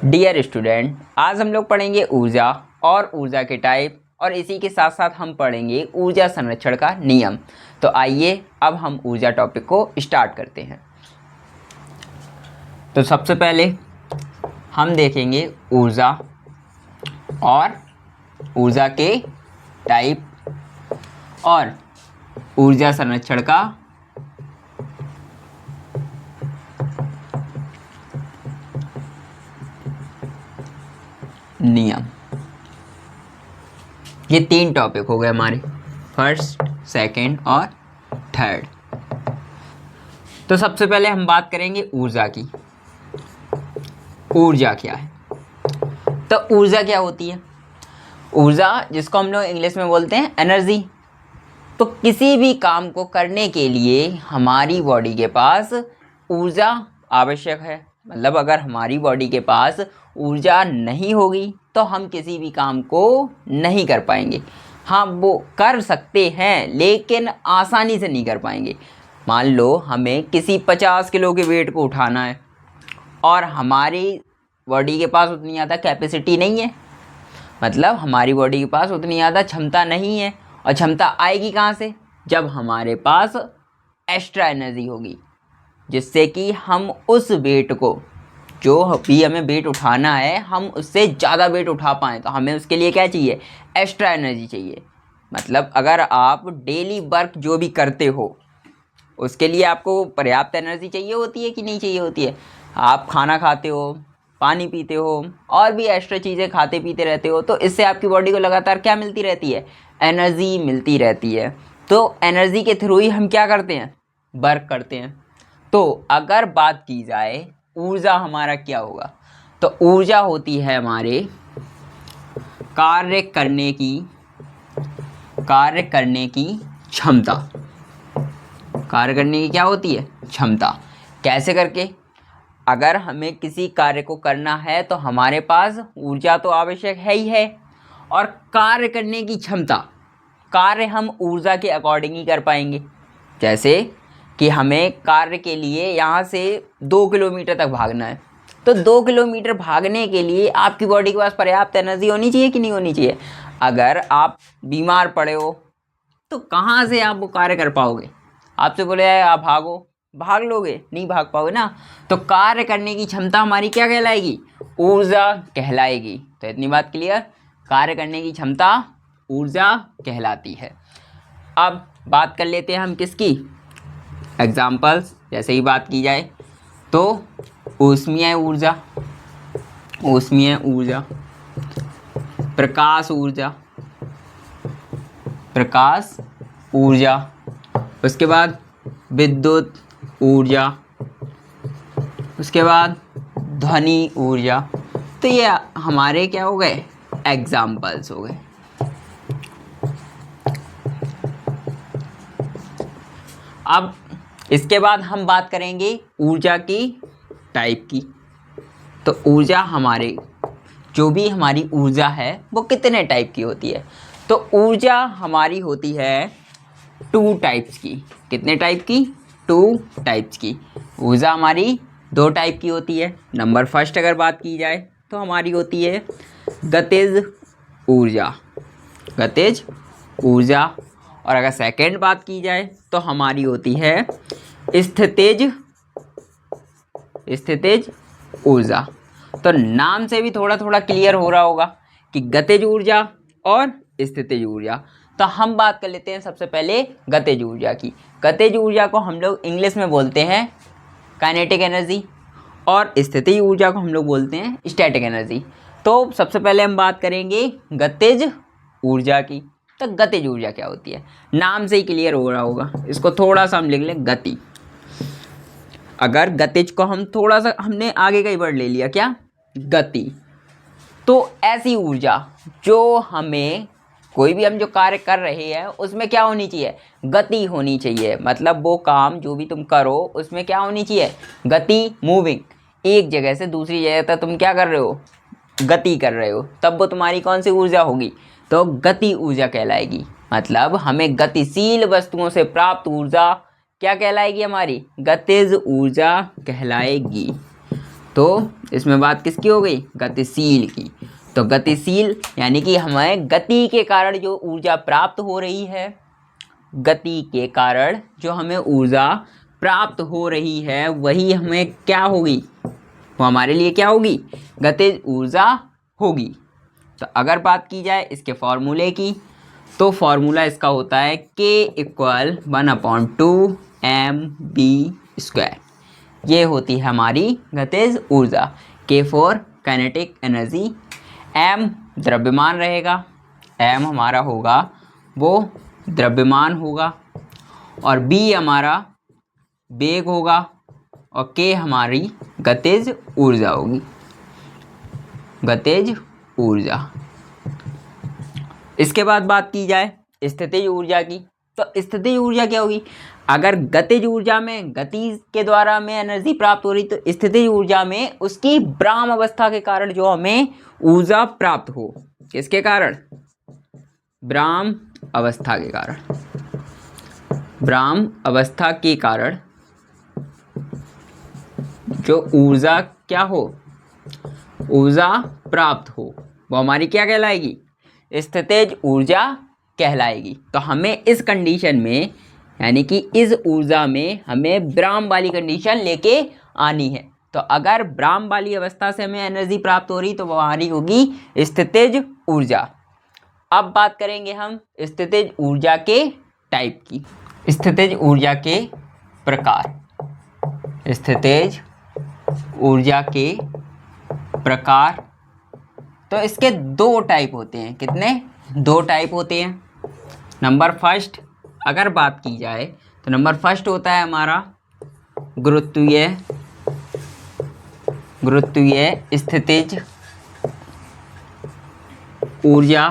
Dear student, आज हम लोग पढ़ेंगे ऊर्जा और ऊर्जा के टाइप और इसी के साथ साथ हम पढ़ेंगे ऊर्जा संरक्षण का नियम। तो आइए अब हम ऊर्जा टॉपिक को स्टार्ट करते हैं। तो सबसे पहले हम देखेंगे ऊर्जा और ऊर्जा के टाइप और ऊर्जा संरक्षण का नियम। ये तीन टॉपिक हो गए हमारे, फर्स्ट, सेकंड और थर्ड। तो सबसे पहले हम बात करेंगे ऊर्जा की। ऊर्जा क्या है? तो ऊर्जा क्या होती है? ऊर्जा, जिसको हम लोग इंग्लिश में बोलते हैं एनर्जी। तो किसी भी काम को करने के लिए हमारी बॉडी के पास ऊर्जा आवश्यक है। मतलब अगर हमारी बॉडी के पास ऊर्जा नहीं होगी तो हम किसी भी काम को नहीं कर पाएंगे। हाँ, वो कर सकते हैं लेकिन आसानी से नहीं कर पाएंगे। मान लो हमें किसी 50 किलो के वेट को उठाना है और हमारी बॉडी के पास उतनी ज़्यादा कैपेसिटी नहीं है, मतलब हमारी बॉडी के पास उतनी ज़्यादा क्षमता नहीं है। और क्षमता आएगी कहाँ से? जब हमारे पास एक्स्ट्रा एनर्जी होगी, जिससे कि हम उस वेट को, जो भी हमें वेट उठाना है, हम उससे ज़्यादा वेट उठा पाएँ। तो हमें उसके लिए क्या चाहिए? एक्स्ट्रा एनर्जी चाहिए। मतलब अगर आप डेली वर्क जो भी करते हो उसके लिए आपको पर्याप्त एनर्जी चाहिए होती है कि नहीं चाहिए होती है? आप खाना खाते हो, पानी पीते हो और भी एक्स्ट्रा चीज़ें खाते पीते रहते हो, तो इससे आपकी बॉडी को लगातार क्या मिलती रहती है? एनर्जी मिलती रहती है। तो एनर्जी के थ्रू ही हम क्या करते हैं? वर्क करते हैं। तो अगर बात की जाए ऊर्जा हमारा क्या होगा, तो ऊर्जा होती है हमारे कार्य करने की क्षमता। कार्य करने की क्या होती है? क्षमता। कैसे करके? अगर हमें किसी कार्य को करना है तो हमारे पास ऊर्जा तो आवश्यक है ही है, और कार्य करने की क्षमता, कार्य हम ऊर्जा के अकॉर्डिंग ही कर पाएंगे। जैसे कि हमें कार्य के लिए यहाँ से 2 किलोमीटर तक भागना है, तो 2 किलोमीटर भागने के लिए आपकी बॉडी के पास पर्याप्त एनर्जी होनी चाहिए कि नहीं होनी चाहिए? अगर आप बीमार पड़े हो तो कहाँ से आप वो कार्य कर पाओगे? आपसे बोले आप भागो, भाग लोगे? नहीं भाग पाओगे ना। तो कार्य करने की क्षमता हमारी क्या कहलाएगी? ऊर्जा कहलाएगी। तो इतनी बात क्लियर? कार्य करने की क्षमता ऊर्जा कहलाती है। अब बात कर लेते हैं हम किसकी? एग्जाम्पल्स। जैसे ही बात की जाए तो ऊष्मीय ऊर्जा, प्रकाश ऊर्जा, उसके बाद विद्युत ऊर्जा, उसके बाद ध्वनि ऊर्जा। तो ये हमारे क्या हो गए? एग्जाम्पल्स हो गए। अब इसके बाद हम बात करेंगे ऊर्जा की टाइप की। तो ऊर्जा हमारे, जो भी हमारी ऊर्जा है वो कितने टाइप की होती है? तो ऊर्जा हमारी होती है 2 टाइप्स की। कितने टाइप की? 2 टाइप्स की। ऊर्जा हमारी 2 टाइप की होती है। नंबर फर्स्ट अगर बात की जाए तो हमारी होती है गतिज ऊर्जा, और अगर सेकंड बात की जाए तो हमारी होती है स्थितिज ऊर्जा। तो नाम से भी थोड़ा थोड़ा क्लियर हो रहा होगा कि गतिज ऊर्जा और स्थितिज ऊर्जा। तो हम बात कर लेते हैं सबसे पहले गतिज ऊर्जा की। गतिज ऊर्जा को हम लोग इंग्लिश में बोलते हैं काइनेटिक एनर्जी, और स्थितिज ऊर्जा को हम लोग बोलते हैं स्टैटिक एनर्जी। तो सबसे पहले हम बात करेंगे गतिज ऊर्जा की। तो गतिज ऊर्जा क्या होती है? नाम से ही क्लियर हो रहा होगा। इसको थोड़ा सा हम लिख लें गति। अगर गतिज को हम थोड़ा सा, हमने आगे का ही वर्ड ले लिया, क्या? गति। तो ऐसी ऊर्जा जो हमें, कोई भी हम जो कार्य कर रहे हैं उसमें क्या होनी चाहिए? गति होनी चाहिए। मतलब वो काम जो भी तुम करो उसमें क्या होनी चाहिए? गति, मूविंग। एक जगह से दूसरी जगह तक तुम क्या कर रहे हो? गति कर रहे हो। तब वो तुम्हारी कौन सी ऊर्जा होगी? तो गति ऊर्जा कहलाएगी। मतलब हमें गतिशील वस्तुओं से प्राप्त ऊर्जा क्या कहलाएगी? हमारी गतिज ऊर्जा कहलाएगी। तो इसमें बात किसकी हो गई? गतिशील की। तो गतिशील यानी कि हमें गति के कारण जो ऊर्जा प्राप्त हो रही है, गति के कारण जो हमें ऊर्जा प्राप्त हो रही है वही हमें क्या होगी? वो हमारे लिए क्या होगी? गतिज ऊर्जा होगी। तो अगर बात की जाए इसके फॉर्मूले की, तो फॉर्मूला इसका होता है K इक्वल 1/2 mv²। ये होती है हमारी गतिज ऊर्जा। K for kinetic energy, m द्रव्यमान रहेगा, m हमारा होगा वो द्रव्यमान होगा, और b हमारा वेग होगा, और K हमारी गतिज ऊर्जा होगी, गतिज ऊर्जा। इसके बाद बात की जाए स्थितिज ऊर्जा की, तो स्थितिज ऊर्जा क्या होगी? अगर गतिज ऊर्जा में गति के द्वारा हमें एनर्जी प्राप्त हो रही, तो स्थितिज ऊर्जा में उसकी ब्राह्म अवस्था के कारण जो हमें ऊर्जा प्राप्त हो, किसके कारण? ब्राह्म अवस्था के कारण। ब्राह्म अवस्था के कारण जो ऊर्जा क्या हो, ऊर्जा प्राप्त हो, वो हमारी क्या कहलाएगी? स्थितिज ऊर्जा कहलाएगी। तो हमें इस कंडीशन में यानी कि इस ऊर्जा में हमें ब्राह्म वाली कंडीशन लेके आनी है। तो अगर ब्राह्म वाली अवस्था से हमें एनर्जी प्राप्त हो रही तो वो हमारी होगी स्थितिज ऊर्जा। अब बात करेंगे हम स्थितिज ऊर्जा के टाइप की, स्थितिज ऊर्जा के प्रकार। स्थितिज ऊर्जा के प्रकार, तो इसके दो टाइप होते हैं। कितने? दो टाइप होते हैं। नंबर फर्स्ट अगर बात की जाए तो नंबर फर्स्ट होता है हमारा गुरुत्वीय स्थितिज ऊर्जा,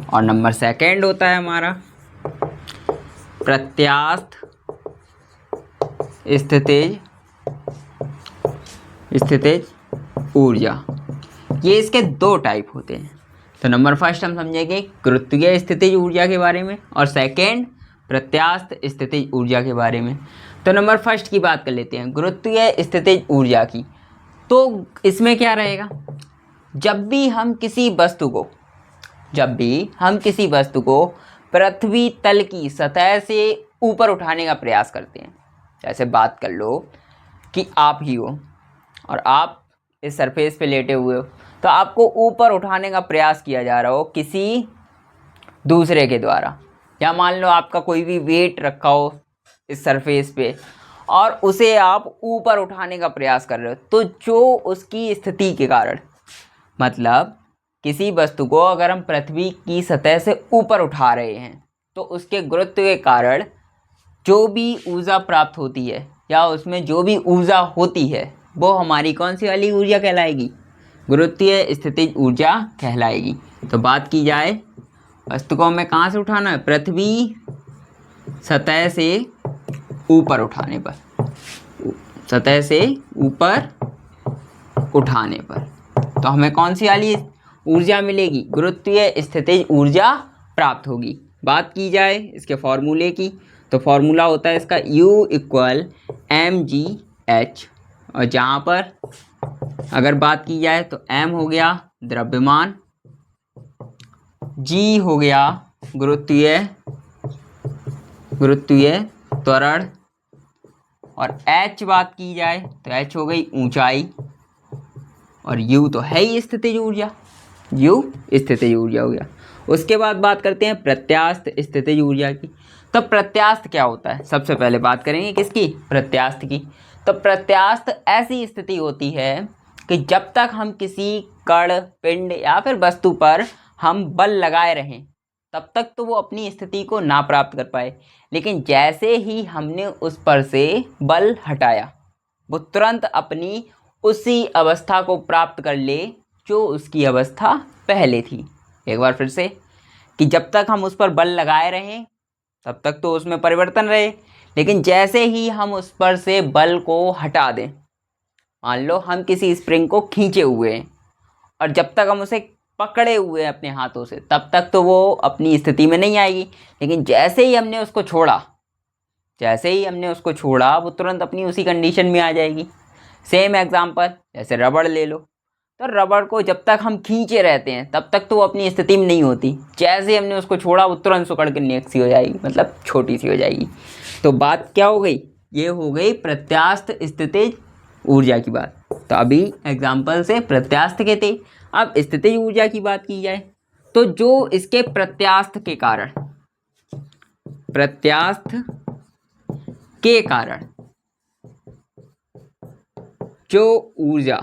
और नंबर सेकंड होता है हमारा प्रत्यास्थ स्थितिज ऊर्जा। ये इसके दो टाइप होते हैं। तो नंबर फर्स्ट हम समझेंगे गुरुत्वीय स्थितिज ऊर्जा के बारे में, और सेकंड प्रत्यास्थ स्थितिज ऊर्जा के बारे में। तो नंबर फर्स्ट की बात कर लेते हैं, गुरुत्वीय स्थितिज ऊर्जा की। तो इसमें क्या रहेगा? जब भी हम किसी वस्तु को पृथ्वी तल की सतह से ऊपर उठाने का प्रयास करते हैं, जैसे बात कर लो कि आप ही हो और आप इस सरफेस पे लेटे हुए हो, तो आपको ऊपर उठाने का प्रयास किया जा रहा हो किसी दूसरे के द्वारा, या मान लो आपका कोई भी वेट रखा हो इस सरफेस पे और उसे आप ऊपर उठाने का प्रयास कर रहे हो, तो जो उसकी स्थिति के कारण, मतलब किसी वस्तु को अगर हम पृथ्वी की सतह से ऊपर उठा रहे हैं तो उसके गुरुत्व के कारण जो भी ऊर्जा प्राप्त होती है या उसमें जो भी ऊर्जा होती है वो हमारी कौन सी वाली ऊर्जा कहलाएगी? गुरुत्वीय स्थितिज ऊर्जा कहलाएगी। तो बात की जाए वस्तु को हमें कहाँ से उठाना है? पृथ्वी सतह से ऊपर उठाने पर, सतह से ऊपर उठाने पर तो हमें कौन सी वाली ऊर्जा मिलेगी? गुरुत्वीय स्थितिज ऊर्जा प्राप्त होगी। बात की जाए इसके फॉर्मूले की, तो फॉर्मूला होता है इसका U इक्वल mgh, और जहाँ पर अगर बात की जाए तो m हो गया द्रव्यमान, g हो गया गुरुत्वीय त्वरण, और h बात की जाए तो h हो गई ऊंचाई, और U तो है ही स्थितिज ऊर्जा, U स्थितिज ऊर्जा हो गया। उसके बाद बात करते हैं प्रत्यास्थ स्थितिज ऊर्जा की। तो प्रत्यास्थ क्या होता है? सबसे पहले बात करेंगे किसकी? प्रत्यास्थ की। तो प्रत्यास्थ ऐसी स्थिति होती है कि जब तक हम किसी कण, पिंड या फिर वस्तु पर हम बल लगाए रहें तब तक तो वो अपनी स्थिति को ना प्राप्त कर पाए, लेकिन जैसे ही हमने उस पर से बल हटाया वो तुरंत अपनी उसी अवस्था को प्राप्त कर ले जो उसकी अवस्था पहले थी। एक बार फिर से, कि जब तक हम उस पर बल लगाए रहें तब तक तो उसमें परिवर्तन रहे, लेकिन जैसे ही हम उस पर से बल को हटा दें, मान लो हम किसी स्प्रिंग को खींचे हुए हैं और जब तक हम उसे पकड़े हुए हैं अपने हाथों से तब तक तो वो अपनी स्थिति में नहीं आएगी, लेकिन जैसे ही हमने उसको छोड़ा वो तुरंत अपनी उसी कंडीशन में आ जाएगी। सेम एग्जांपल जैसे रबड़ ले लो, तो रबड़ को जब तक हम खींचे रहते हैं तब तक तो वो अपनी स्थिति में नहीं होती, जैसे हमने उसको छोड़ा वो तुरंत सिकुड़ के नेक सी हो जाएगी, मतलब छोटी सी हो जाएगी। तो बात क्या हो गई, ये हो गई प्रत्यास्थ स्थितिज ऊर्जा की बात। तो अभी एग्जाम्पल से प्रत्यास्थ के थे, अब स्थितिज ऊर्जा की बात की जाए तो जो इसके प्रत्यास्थ के कारण, प्रत्यास्थ के कारण जो ऊर्जा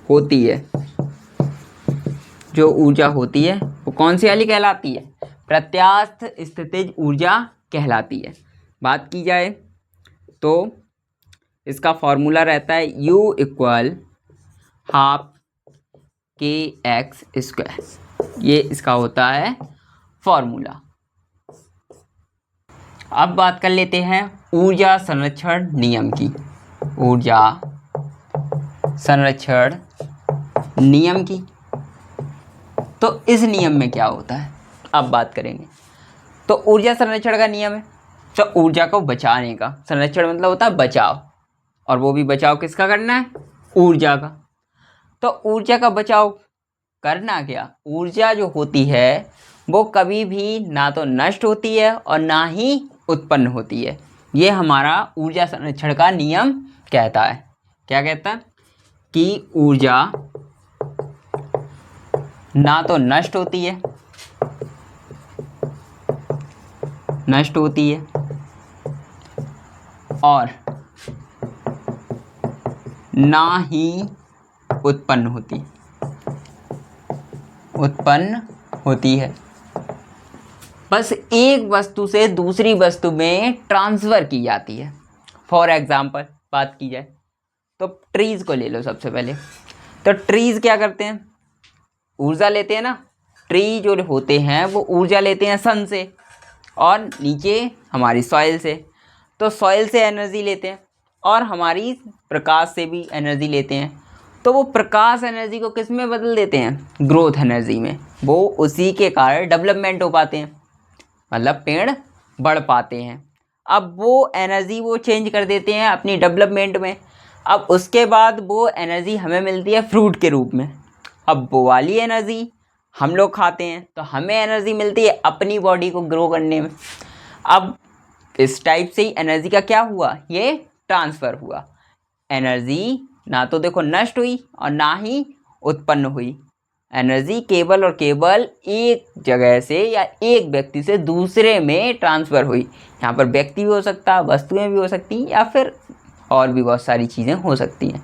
होती है, जो ऊर्जा होती है वो कौन सी वाली कहलाती है, प्रत्यास्थ स्थितिज ऊर्जा कहलाती है। बात की जाए तो इसका फॉर्मूला रहता है U = ½ kx², ये इसका होता है फॉर्मूला। अब बात कर लेते हैं ऊर्जा संरक्षण नियम की, ऊर्जा संरक्षण नियम की। तो इस नियम में क्या होता है अब बात करेंगे। तो ऊर्जा संरक्षण का नियम है तो ऊर्जा को बचाने का, संरक्षण मतलब होता है बचाव, और वो भी बचाव किसका करना है, ऊर्जा का। तो ऊर्जा का बचाव करना क्या, ऊर्जा जो होती है वो कभी भी ना तो नष्ट होती है और ना ही उत्पन्न होती है, ये हमारा ऊर्जा संरक्षण का नियम कहता है। क्या कहता है कि ऊर्जा ना तो नष्ट होती है, और ना ही उत्पन्न होती है, बस एक वस्तु से दूसरी वस्तु में ट्रांसफ़र की जाती है। फॉर एग्जाम्पल बात की जाए तो ट्रीज़ को ले लो सबसे पहले। तो ट्रीज़ क्या करते हैं, ऊर्जा लेते हैं ना, ट्री जो होते हैं वो ऊर्जा लेते हैं सन से और नीचे हमारी सॉइल से। तो सॉइल से एनर्जी लेते हैं और हमारी प्रकाश से भी एनर्जी लेते हैं। तो वो प्रकाश एनर्जी को किस में बदल देते हैं, ग्रोथ एनर्जी में। वो उसी के कारण डेवलपमेंट हो पाते हैं, मतलब पेड़ बढ़ पाते हैं। अब वो एनर्जी वो चेंज कर देते हैं अपनी डेवलपमेंट में। अब उसके बाद वो एनर्जी हमें मिलती है फ्रूट के रूप में। अब वो वाली एनर्जी हम लोग खाते हैं तो हमें एनर्जी मिलती है अपनी बॉडी को ग्रो करने में। अब इस टाइप से ही एनर्जी का क्या हुआ, ये ट्रांसफ़र हुआ। एनर्जी ना तो देखो नष्ट हुई और ना ही उत्पन्न हुई, एनर्जी केवल और केवल एक जगह से या एक व्यक्ति से दूसरे में ट्रांसफ़र हुई। यहाँ पर व्यक्ति भी हो सकता है, वस्तुएं भी हो सकती हैं, या फिर और भी बहुत सारी चीज़ें हो सकती हैं।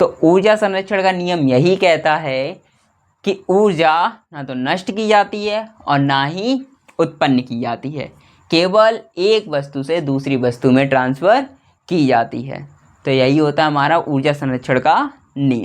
तो ऊर्जा संरक्षण का नियम यही कहता है कि ऊर्जा ना तो नष्ट की जाती है और ना ही उत्पन्न की जाती है, केवल एक वस्तु से दूसरी वस्तु में ट्रांसफ़र की जाती है। तो यही होता है हमारा ऊर्जा संरक्षण का नियम।